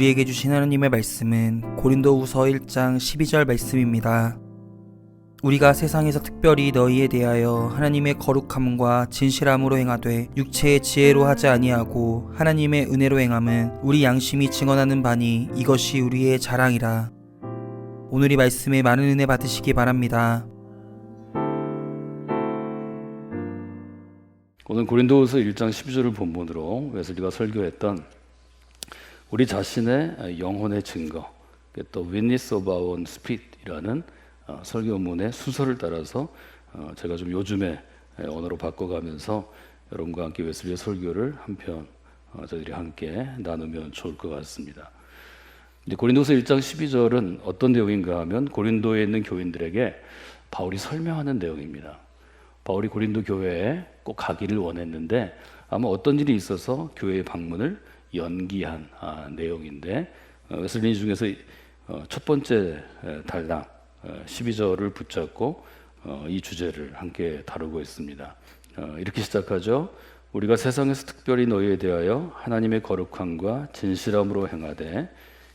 우리에게 주신 하나님의 말씀은 고린도후서 1장 12절 말씀입니다. 우리가 세상에서 특별히 너희에 대하여 하나님의 거룩함과 진실함으로 행하되 육체의 지혜로 하지 아니하고 하나님의 은혜로 행함은 우리 양심이 증언하는 바니 이것이 우리의 자랑이라. 오늘 이 말씀에 많은 은혜 받으시기 바랍니다. 오늘 고린도후서 1장 12절을 본문으로 웨슬리가 설교했던 우리 자신의 영혼의 증거, 또 Witness of Our Own Spirit이라는 설교문의 순서를 따라서 제가 좀 요즘에 언어로 바꿔가면서 여러분과 함께 웨슬리의 설교를 한편 저희들이 함께 나누면 좋을 것 같습니다. 이제 고린도서 1장 12절은 어떤 내용인가 하면 고린도에 있는 교인들에게 바울이 설명하는 내용입니다. 바울이 고린도 교회에 꼭 가기를 원했는데 아마 어떤 일이 있어서 교회의 방문을 연기한 내용인데 웨슬리 중에서 첫 번째 단락 12절을 붙잡고 이 주제를 함께 다루고 있습니다. 이렇게 시작하죠. 우리가 세상에서 특별히 너희에 대하여 하나님의 거룩함과 진실함으로 행하되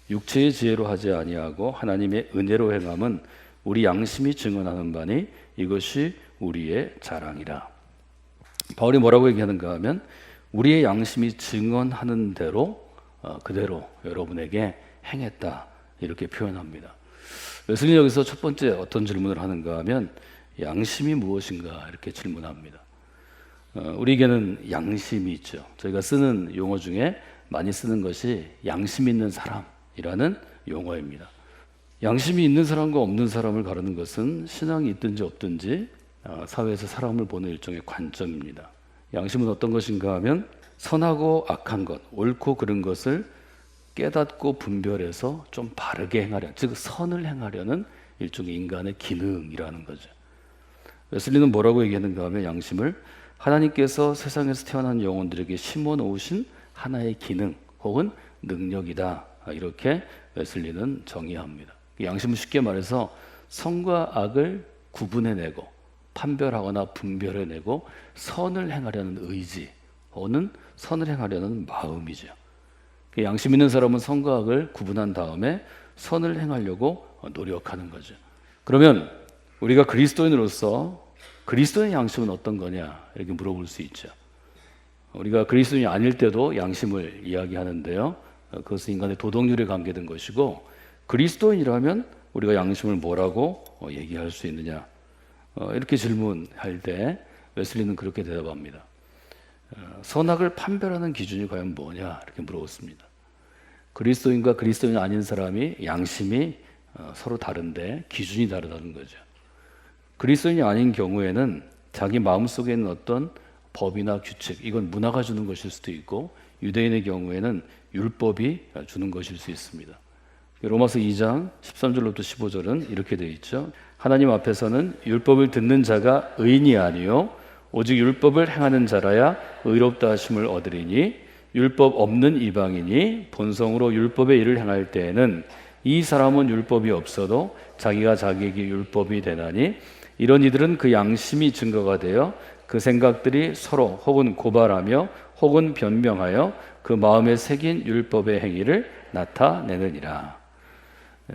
육체의 지혜로 하지 아니하고 하나님의 은혜로 행함은 우리 양심이 증언하는 바니 이것이 우리의 자랑이라. 바울이 뭐라고 얘기하는가 하면 우리의 양심이 증언하는 대로 그대로 여러분에게 행했다 이렇게 표현합니다. 웨슬리 여기서 첫 번째 어떤 질문을 하는가 하면 양심이 무엇인가 이렇게 질문합니다. 우리에게는 양심이 있죠. 저희가 쓰는 용어 중에 많이 쓰는 것이 양심 있는 사람이라는 용어입니다. 양심이 있는 사람과 없는 사람을 가르는 것은 신앙이 있든지 없든지 사회에서 사람을 보는 일종의 관점입니다. 양심은 어떤 것인가 하면 선하고 악한 것, 옳고 그른 것을 깨닫고 분별해서 좀 바르게 행하려, 즉 선을 행하려는 일종의 인간의 기능이라는 거죠. 웨슬리는 뭐라고 얘기하는가 하면 양심을 하나님께서 세상에서 태어난 영혼들에게 심어 놓으신 하나의 기능 혹은 능력이다 이렇게 웨슬리는 정의합니다. 양심은 쉽게 말해서 선과 악을 구분해내고 판별하거나 분별해내고 선을 행하려는 의지 혹은 선을 행하려는 마음이죠. 양심 있는 사람은 선과 악을 구분한 다음에 선을 행하려고 노력하는 거죠. 그러면 우리가 그리스도인으로서 그리스도의 양심은 어떤 거냐 이렇게 물어볼 수 있죠. 우리가 그리스도인이 아닐 때도 양심을 이야기하는데요. 그것은 인간의 도덕률에 관계된 것이고 그리스도인이라면 우리가 양심을 뭐라고 얘기할 수 있느냐 이렇게 질문할 때 웨슬리는 그렇게 대답합니다. 선악을 판별하는 기준이 과연 뭐냐 이렇게 물어봤습니다. 그리스도인과 그리스도인 아닌 사람이 양심이 서로 다른데 기준이 다르다는 거죠. 그리스도인이 아닌 경우에는 자기 마음속에 있는 어떤 법이나 규칙, 이건 문화가 주는 것일 수도 있고 유대인의 경우에는 율법이 주는 것일 수 있습니다. 로마서 2장 13절로부터 15절은 이렇게 되어 있죠. 하나님 앞에서는 율법을 듣는 자가 의인이 아니요 오직 율법을 행하는 자라야 의롭다 하심을 얻으리니 율법 없는 이방인이 본성으로 율법의 일을 행할 때에는 이 사람은 율법이 없어도 자기가 자기에게 율법이 되나니 이런 이들은 그 양심이 증거가 되어 그 생각들이 서로 혹은 고발하며 혹은 변명하여 그 마음에 새긴 율법의 행위를 나타내느니라.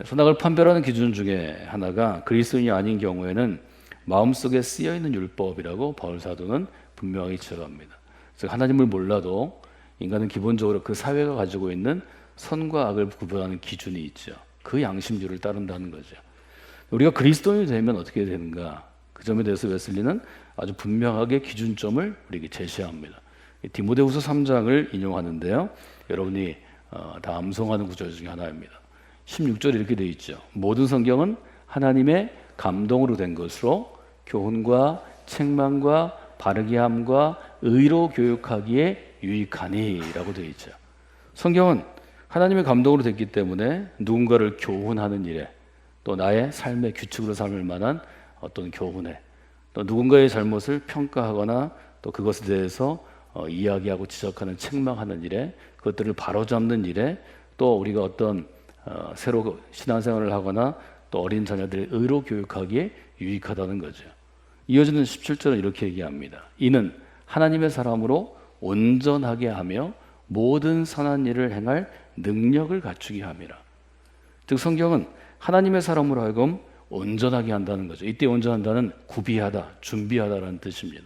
선악을 판별하는 기준 중에 하나가 그리스도인이 아닌 경우에는 마음속에 쓰여있는 율법이라고 바울 사도는 분명히 지적합니다. 즉 하나님을 몰라도 인간은 기본적으로 그 사회가 가지고 있는 선과 악을 구분하는 기준이 있죠. 그 양심주를 따른다는 거죠. 우리가 그리스도인이 되면 어떻게 되는가? 그 점에 대해서 웨슬리는 아주 분명하게 기준점을 우리에게 제시합니다. 디모데후서 3장을 인용하는데요. 여러분이 다 암송하는 구절 중에 하나입니다. 16절에 이렇게 되어 있죠. 모든 성경은 하나님의 감동으로 된 것으로 교훈과 책망과 바르게 함과 의로 교육하기에 유익하니 라고 되어 있죠. 성경은 하나님의 감동으로 됐기 때문에 누군가를 교훈하는 일에 또 나의 삶의 규칙으로 삼을 만한 어떤 교훈에 또 누군가의 잘못을 평가하거나 또 그것에 대해서 이야기하고 지적하는 책망하는 일에 그것들을 바로잡는 일에 또 우리가 어떤 새로 신앙생활을 하거나 또 어린 자녀들의 의로 교육하기에 유익하다는 거죠. 이어지는 17절은 이렇게 얘기합니다. 이는 하나님의 사람으로 온전하게 하며 모든 선한 일을 행할 능력을 갖추게 함이라. 즉 성경은 하나님의 사람으로 하여금 온전하게 한다는 거죠. 이때 온전한다는 구비하다, 준비하다라는 뜻입니다.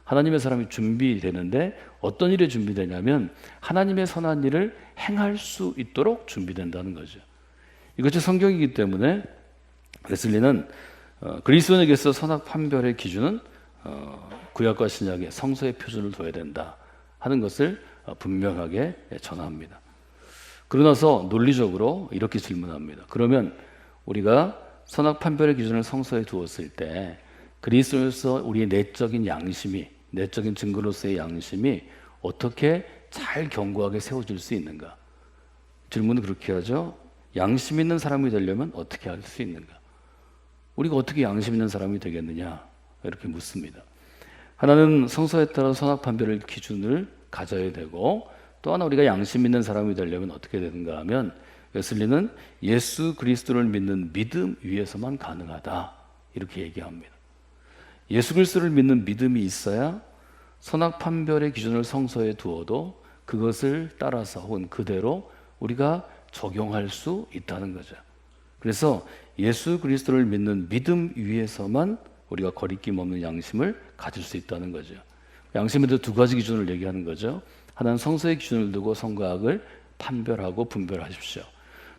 하나님의 사람이 준비되는데 어떤 일에 준비되냐면 하나님의 선한 일을 행할 수 있도록 준비된다는 거죠. 이것이 성경이기 때문에 웨슬리는 그리스도인에게서 선악 판별의 기준은 구약과 신약의 성서의 표준을 둬야 된다 하는 것을 분명하게 전합니다. 그러나서 논리적으로 이렇게 질문합니다. 그러면 우리가 선악 판별의 기준을 성서에 두었을 때 그리스도에서 우리의 내적인 양심이, 내적인 증거로서의 양심이 어떻게 잘 견고하게 세워질 수 있는가? 질문은 그렇게 하죠. 양심 있는 사람이 되려면 어떻게 할 수 있는가? 우리가 어떻게 양심 있는 사람이 되겠느냐? 이렇게 묻습니다. 하나는 성서에 따라 선악 판별의 기준을 가져야 되고, 또 하나 우리가 양심 있는 사람이 되려면 어떻게 되는가 하면 웨슬리는 예수 그리스도를 믿는 믿음 위에서만 가능하다 이렇게 얘기합니다. 예수 그리스도를 믿는 믿음이 있어야 선악 판별의 기준을 성서에 두어도 그것을 따라서 혹은 그대로 우리가 적용할 수 있다는 거죠. 그래서 예수 그리스도를 믿는 믿음 위에서만 우리가 거리낌 없는 양심을 가질 수 있다는 거죠. 양심에도 두 가지 기준을 얘기하는 거죠. 하나는 성서의 기준을 두고 선과 악을 판별하고 분별하십시오.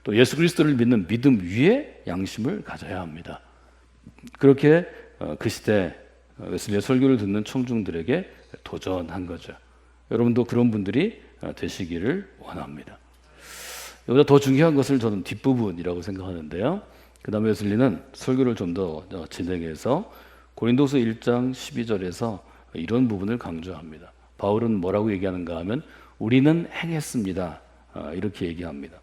또 예수 그리스도를 믿는 믿음 위에 양심을 가져야 합니다. 그렇게 그 시대 웨슬리의 설교를 듣는 청중들에게 도전한 거죠. 여러분도 그런 분들이 되시기를 원합니다. 여기다 더 중요한 것을 저는 뒷부분이라고 생각하는데요. 그 다음에 웨슬리는 설교를 좀 더 진행해서 고린도서 1장 12절에서 이런 부분을 강조합니다. 바울은 뭐라고 얘기하는가 하면 우리는 행했습니다. 이렇게 얘기합니다.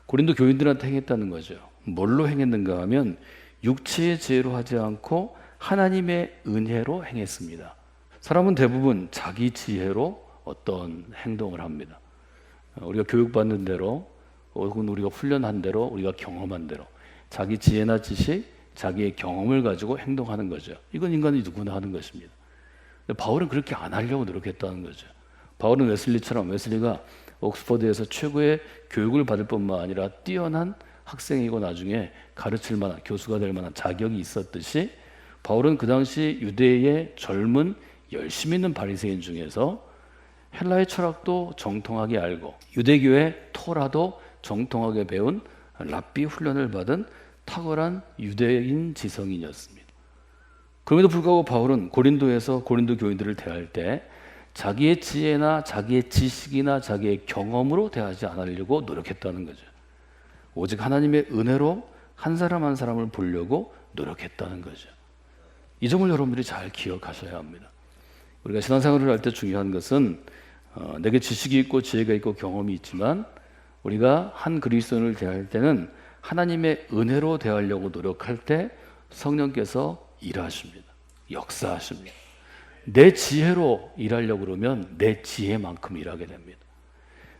고린도 교인들한테 행했다는 거죠. 뭘로 행했는가 하면 육체의 지혜로 하지 않고 하나님의 은혜로 행했습니다. 사람은 대부분 자기 지혜로 어떤 행동을 합니다. 우리가 교육받는 대로 혹은 우리가 훈련한 대로 우리가 경험한 대로 자기 지혜나 지식, 자기의 경험을 가지고 행동하는 거죠. 이건 인간이 누구나 하는 것입니다. 바울은 그렇게 안 하려고 노력했다는 거죠. 바울은 웨슬리처럼 웨슬리가 옥스퍼드에서 최고의 교육을 받을 뿐만 아니라 뛰어난 학생이고 나중에 가르칠 만한 교수가 될 만한 자격이 있었듯이 바울은 그 당시 유대의 젊은 열심히 있는 바리새인 중에서 헬라의 철학도 정통하게 알고 유대교의 토라도 정통하게 배운 랍비 훈련을 받은 탁월한 유대인 지성인이었습니다. 그럼에도 불구하고 바울은 고린도에서 고린도 교인들을 대할 때 자기의 지혜나 자기의 지식이나 자기의 경험으로 대하지 않으려고 노력했다는 거죠. 오직 하나님의 은혜로 한 사람 한 사람을 보려고 노력했다는 거죠. 이 점을 여러분들이 잘 기억하셔야 합니다. 우리가 신앙생활을 할 때 중요한 것은 내게 지식이 있고 지혜가 있고 경험이 있지만 우리가 한 그리스도인을 대할 때는 하나님의 은혜로 대하려고 노력할 때 성령께서 일하십니다. 역사하십니다. 내 지혜로 일하려고 그러면 내 지혜만큼 일하게 됩니다.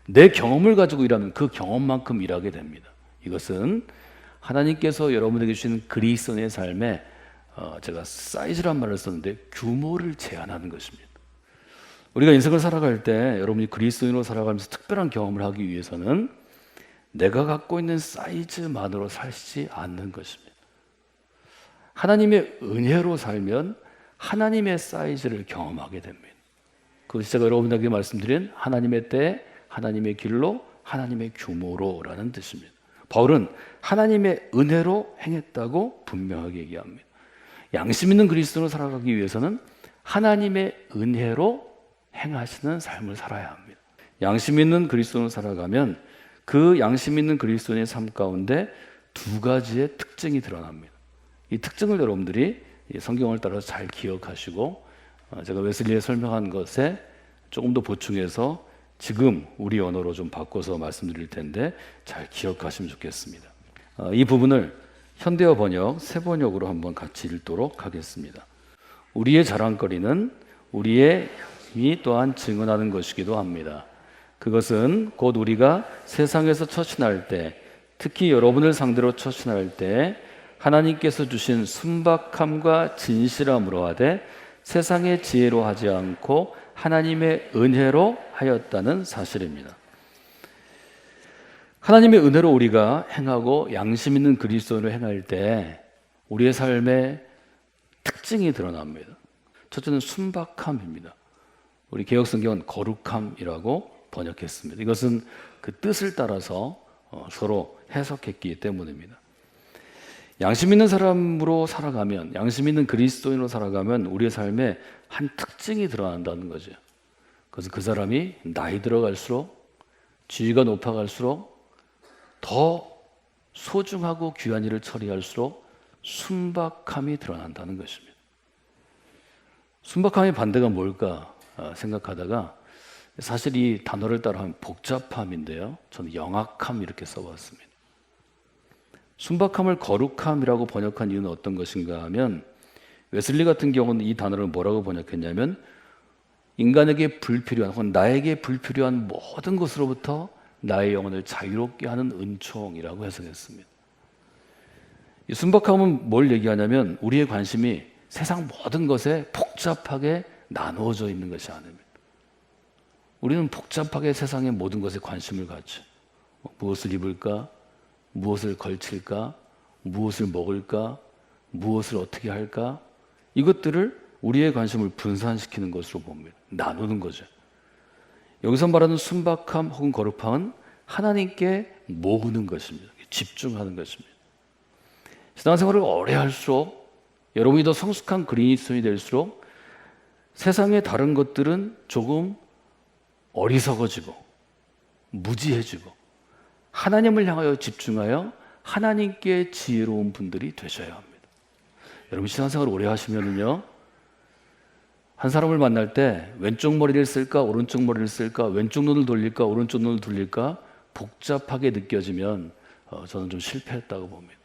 내 경험을 가지고 일하면 그 경험만큼 일하게 됩니다. 이것은 하나님께서 여러분에게 주신 그리스도인의 삶에 제가 사이즈란 말을 썼는데 규모를 제한하는 것입니다. 우리가 인생을 살아갈 때 여러분이 그리스도인으로 살아가면서 특별한 경험을 하기 위해서는 내가 갖고 있는 사이즈만으로 살지 않는 것입니다. 하나님의 은혜로 살면 하나님의 사이즈를 경험하게 됩니다. 그것이 제가 여러분에게 말씀드린 하나님의 때, 하나님의 길로, 하나님의 규모로라는 뜻입니다. 바울은 하나님의 은혜로 행했다고 분명하게 얘기합니다. 양심 있는 그리스도로 살아가기 위해서는 하나님의 은혜로 행하시는 삶을 살아야 합니다. 양심 있는 그리스도로 살아가면 그 양심 있는 그리스도인의 삶 가운데 두 가지의 특징이 드러납니다. 이 특징을 여러분들이 성경을 따라서 잘 기억하시고 제가 웨슬리에 설명한 것에 조금 더 보충해서 지금 우리 언어로 좀 바꿔서 말씀드릴 텐데 잘 기억하시면 좋겠습니다. 이 부분을 현대어 번역, 새 번역으로 한번 같이 읽도록 하겠습니다. 우리의 자랑거리는 우리의 힘이 또한 증언하는 것이기도 합니다. 그것은 곧 우리가 세상에서 처신할 때, 특히 여러분을 상대로 처신할 때 하나님께서 주신 순박함과 진실함으로 하되 세상의 지혜로 하지 않고 하나님의 은혜로 하였다는 사실입니다. 하나님의 은혜로 우리가 행하고 양심 있는 그리스도인으로 행할 때 우리의 삶에 특징이 드러납니다. 첫째는 순박함입니다. 우리 개역성경은 거룩함이라고 번역했습니다. 이것은 그 뜻을 따라서 서로 해석했기 때문입니다. 양심 있는 사람으로 살아가면, 양심 있는 그리스도인으로 살아가면 우리의 삶에 한 특징이 드러난다는 거죠. 그래서 그 사람이 나이 들어갈수록, 지위가 높아갈수록 더 소중하고 귀한 일을 처리할수록 순박함이 드러난다는 것입니다. 순박함의 반대가 뭘까 생각하다가 사실 이 단어를 따라하면 복잡함인데요. 저는 영악함 이렇게 써봤습니다. 순박함을 거룩함이라고 번역한 이유는 어떤 것인가 하면 웨슬리 같은 경우는 이 단어를 뭐라고 번역했냐면 인간에게 불필요한 혹은 나에게 불필요한 모든 것으로부터 나의 영혼을 자유롭게 하는 은총이라고 해석했습니다. 이 순박함은 뭘 얘기하냐면 우리의 관심이 세상 모든 것에 복잡하게 나누어져 있는 것이 아닙니다. 우리는 복잡하게 세상의 모든 것에 관심을 갖죠. 무엇을 입을까? 무엇을 걸칠까? 무엇을 먹을까? 무엇을 어떻게 할까? 이것들을 우리의 관심을 분산시키는 것으로 봅니다. 나누는 거죠. 여기서 말하는 순박함 혹은 거룩함은 하나님께 모으는 것입니다. 집중하는 것입니다. 신앙생활을 오래 할수록 여러분이 더 성숙한 그리스도인이 될수록 세상의 다른 것들은 조금 어리석어지고 무지해지고 하나님을 향하여 집중하여 하나님께 지혜로운 분들이 되셔야 합니다. 여러분 신앙생활을 오래 하시면은요, 한 사람을 만날 때 왼쪽 머리를 쓸까 오른쪽 머리를 쓸까, 왼쪽 눈을 돌릴까 오른쪽 눈을 돌릴까 복잡하게 느껴지면 저는 좀 실패했다고 봅니다.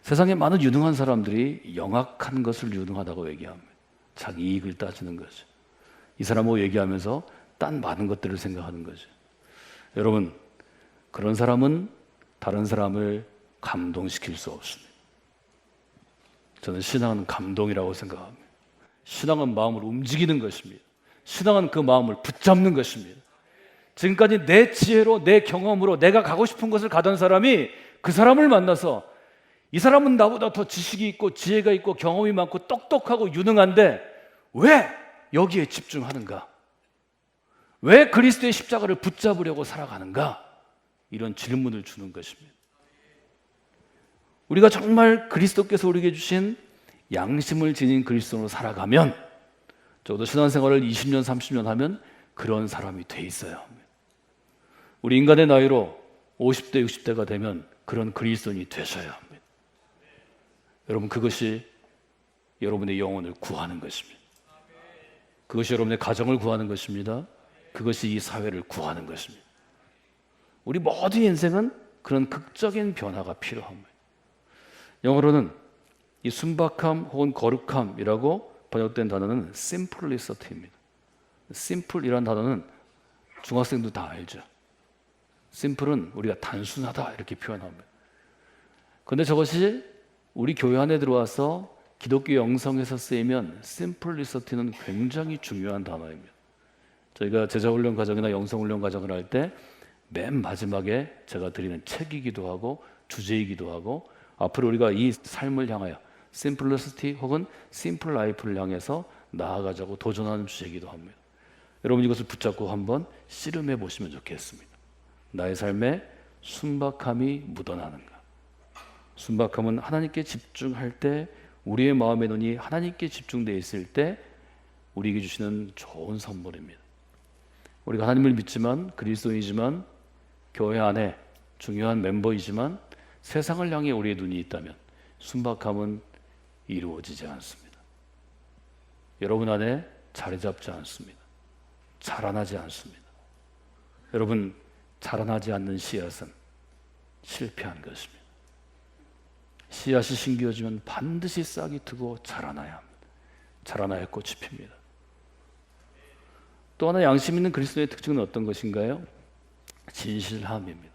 세상에 많은 유능한 사람들이 영악한 것을 유능하다고 얘기합니다. 자기 이익을 따지는 거죠. 이 사람하고 얘기하면서 딴 많은 것들을 생각하는 거죠. 여러분, 그런 사람은 다른 사람을 감동시킬 수 없습니다. 저는 신앙은 감동이라고 생각합니다. 신앙은 마음을 움직이는 것입니다. 신앙은 그 마음을 붙잡는 것입니다. 지금까지 내 지혜로, 내 경험으로 내가 가고 싶은 곳을 가던 사람이 그 사람을 만나서 이 사람은 나보다 더 지식이 있고 지혜가 있고 경험이 많고 똑똑하고 유능한데 왜 여기에 집중하는가? 왜 그리스도의 십자가를 붙잡으려고 살아가는가? 이런 질문을 주는 것입니다. 우리가 정말 그리스도께서 우리에게 주신 양심을 지닌 그리스도로 살아가면 적어도 신앙생활을 20년, 30년 하면 그런 사람이 돼 있어야 합니다. 우리 인간의 나이로 50대, 60대가 되면 그런 그리스도인이 되셔야 합니다. 여러분, 그것이 여러분의 영혼을 구하는 것입니다. 그것이 여러분의 가정을 구하는 것입니다. 그것이 이 사회를 구하는 것입니다. 우리 모두의 인생은 그런 극적인 변화가 필요합니다. 영어로는 이 순박함 혹은 거룩함이라고 번역된 단어는 simplicity입니다. simple이라는 단어는 중학생도 다 알죠. simple은 우리가 단순하다 이렇게 표현합니다. 그런데 저것이 우리 교회 안에 들어와서 기독교 영성에서 쓰이면 simplicity는 굉장히 중요한 단어입니다. 저희가 제자훈련 과정이나 영성훈련 과정을 할 때 맨 마지막에 제가 드리는 책이기도 하고 주제이기도 하고 앞으로 우리가 이 삶을 향하여 simplicity 혹은 simple life를 향해서 나아가자고 도전하는 주제이기도 합니다. 여러분 이것을 붙잡고 한번 씨름해 보시면 좋겠습니다. 나의 삶에 순박함이 묻어나는가? 순박함은 하나님께 집중할 때 우리의 마음의 눈이 하나님께 집중되어 있을 때 우리에게 주시는 좋은 선물입니다. 우리가 하나님을 믿지만 그리스도이지만 교회 안에 중요한 멤버이지만 세상을 향해 우리의 눈이 있다면 순박함은 이루어지지 않습니다. 여러분 안에 자리 잡지 않습니다. 자라나지 않습니다. 여러분, 자라나지 않는 씨앗은 실패한 것입니다. 씨앗이 심겨지면 반드시 싹이 트고 자라나야 합니다. 자라나야 꽃이 핍니다. 또 하나 양심 있는 그리스도의 특징은 어떤 것인가요? 진실함입니다.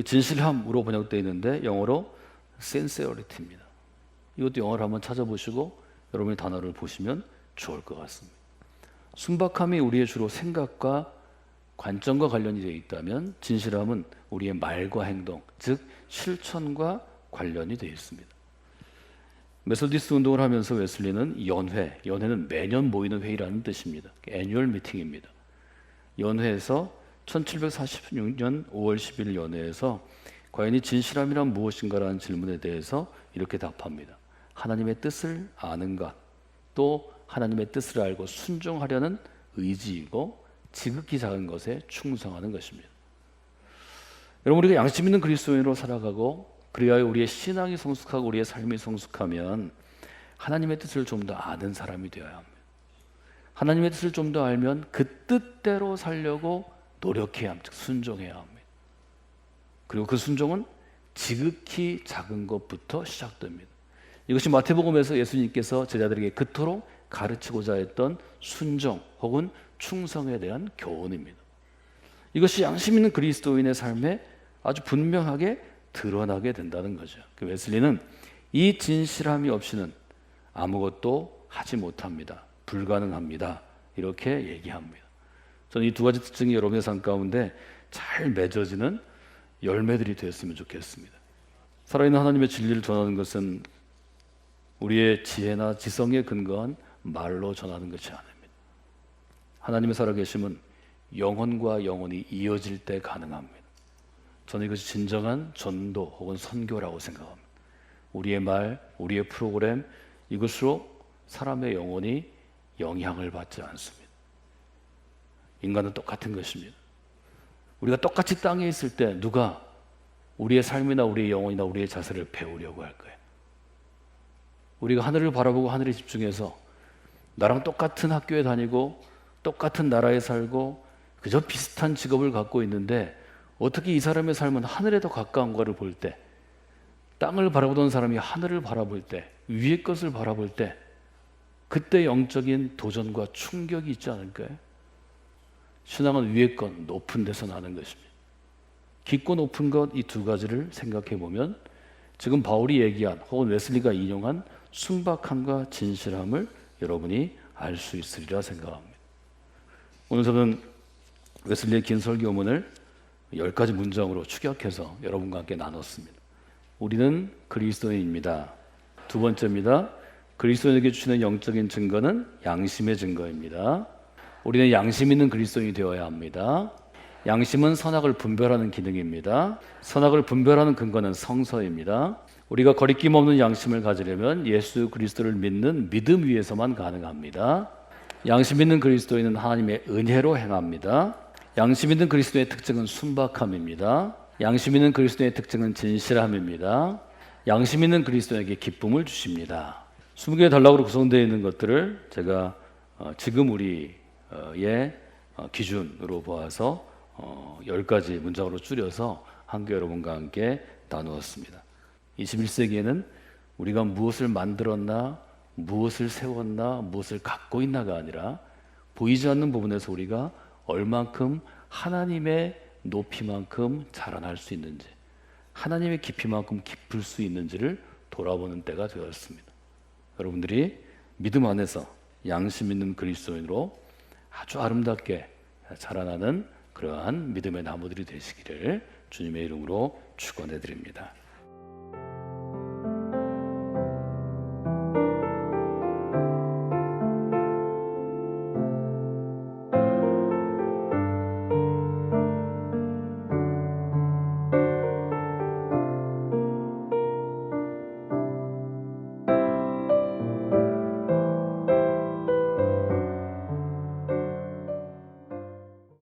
진실함으로 번역되어 있는데 영어로 sincerity입니다. 이것도 영어로 한번 찾아보시고 여러분의 단어를 보시면 좋을 것 같습니다. 순박함이 우리의 주로 생각과 관점과 관련이 되어 있다면 진실함은 우리의 말과 행동, 즉 실천과 관련이 되어 있습니다. 메소디스트 운동을 하면서 웨슬리는 연회는 매년 모이는 회의라는 뜻입니다. 애뉴얼 미팅입니다. 연회에서 1746년 5월 10일 연회에서 과연 이 진실함이란 무엇인가라는 질문에 대해서 이렇게 답합니다. 하나님의 뜻을 아는 것, 또 하나님의 뜻을 알고 순종하려는 의지이고 지극히 작은 것에 충성하는 것입니다. 여러분, 우리가 양심 있는 그리스도인으로 살아가고 그리하여 우리의 신앙이 성숙하고 우리의 삶이 성숙하면 하나님의 뜻을 좀 더 아는 사람이 되어야 합니다. 하나님의 뜻을 좀 더 알면 그 뜻대로 살려고 노력해야 합니다. 순종해야 합니다. 그리고 그 순종은 지극히 작은 것부터 시작됩니다. 이것이 마태복음에서 예수님께서 제자들에게 그토록 가르치고자 했던 순종 혹은 충성에 대한 교훈입니다. 이것이 양심 있는 그리스도인의 삶에 아주 분명하게 드러나게 된다는 거죠. 그 웨슬리는 이 진실함이 없이는 아무것도 하지 못합니다. 불가능합니다. 이렇게 얘기합니다. 저는 이 두 가지 특징이 여러분의 삶 가운데 잘 맺어지는 열매들이 되었으면 좋겠습니다. 살아있는 하나님의 진리를 전하는 것은 우리의 지혜나 지성에 근거한 말로 전하는 것이 아닙니다. 하나님의 살아계심은 영혼과 영혼이 이어질 때 가능합니다. 저는 이것이 진정한 전도 혹은 선교라고 생각합니다. 우리의 말, 우리의 프로그램, 이것으로 사람의 영혼이 영향을 받지 않습니다. 인간은 똑같은 것입니다. 우리가 똑같이 땅에 있을 때 누가 우리의 삶이나 우리의 영혼이나 우리의 자세를 배우려고 할 거예요? 우리가 하늘을 바라보고 하늘에 집중해서 나랑 똑같은 학교에 다니고 똑같은 나라에 살고 그저 비슷한 직업을 갖고 있는데 어떻게 이 사람의 삶은 하늘에 더 가까운가를 볼 때, 땅을 바라보던 사람이 하늘을 바라볼 때, 위의 것을 바라볼 때 그때 영적인 도전과 충격이 있지 않을까요? 신앙은 위의 것, 높은 데서 나는 것입니다. 깊고 높은 것, 이 두 가지를 생각해 보면 지금 바울이 얘기한 혹은 웨슬리가 인용한 순박함과 진실함을 여러분이 알 수 있으리라 생각합니다. 오늘 저는 웨슬리의 긴 설교문을 10가지 문장으로 축약해서 여러분과 함께 나눴습니다. 우리는 그리스도인입니다. 두 번째입니다. 그리스도인에게 주시는 영적인 증거는 양심의 증거입니다. 우리는 양심 있는 그리스도인이 되어야 합니다. 양심은 선악을 분별하는 기능입니다. 선악을 분별하는 근거는 성서입니다. 우리가 거리낌 없는 양심을 가지려면 예수 그리스도를 믿는 믿음 위에서만 가능합니다. 양심 있는 그리스도인은 하나님의 은혜로 행합니다. 양심 있는 그리스도의 특징은 순박함입니다. 양심 있는 그리스도의 특징은 진실함입니다. 양심 있는 그리스도에게 기쁨을 주십니다. 20개의 단락으로 구성되어 있는 것들을 제가 지금 우리의 기준으로 보아서 10가지 문장으로 줄여서 한교 여러분과 함께 나누었습니다. 21세기에는 우리가 무엇을 만들었나, 무엇을 세웠나, 무엇을 갖고 있나가 아니라 보이지 않는 부분에서 우리가 얼만큼 하나님의 높이만큼 자라날 수 있는지, 하나님의 깊이만큼 깊을 수 있는지를 돌아보는 때가 되었습니다. 여러분들이 믿음 안에서 양심 있는 그리스도인으로 아주 아름답게 자라나는 그러한 믿음의 나무들이 되시기를 주님의 이름으로 축원해 드립니다.